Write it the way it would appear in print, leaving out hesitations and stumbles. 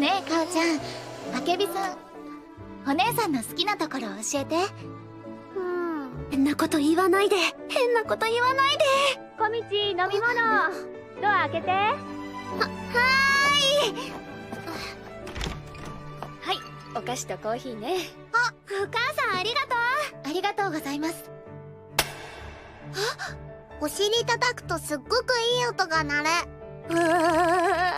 ねえ母ちゃん、あけびさん、お姉さんの好きなところ教えて。変なこと言わないで、変なこと言わないで。小道、飲み物ドア開けて。はーい。はい、お菓子とコーヒーね。あ、お母さんありがとう。ありがとうございます。お尻叩くとすっごくいい音が鳴る。うわ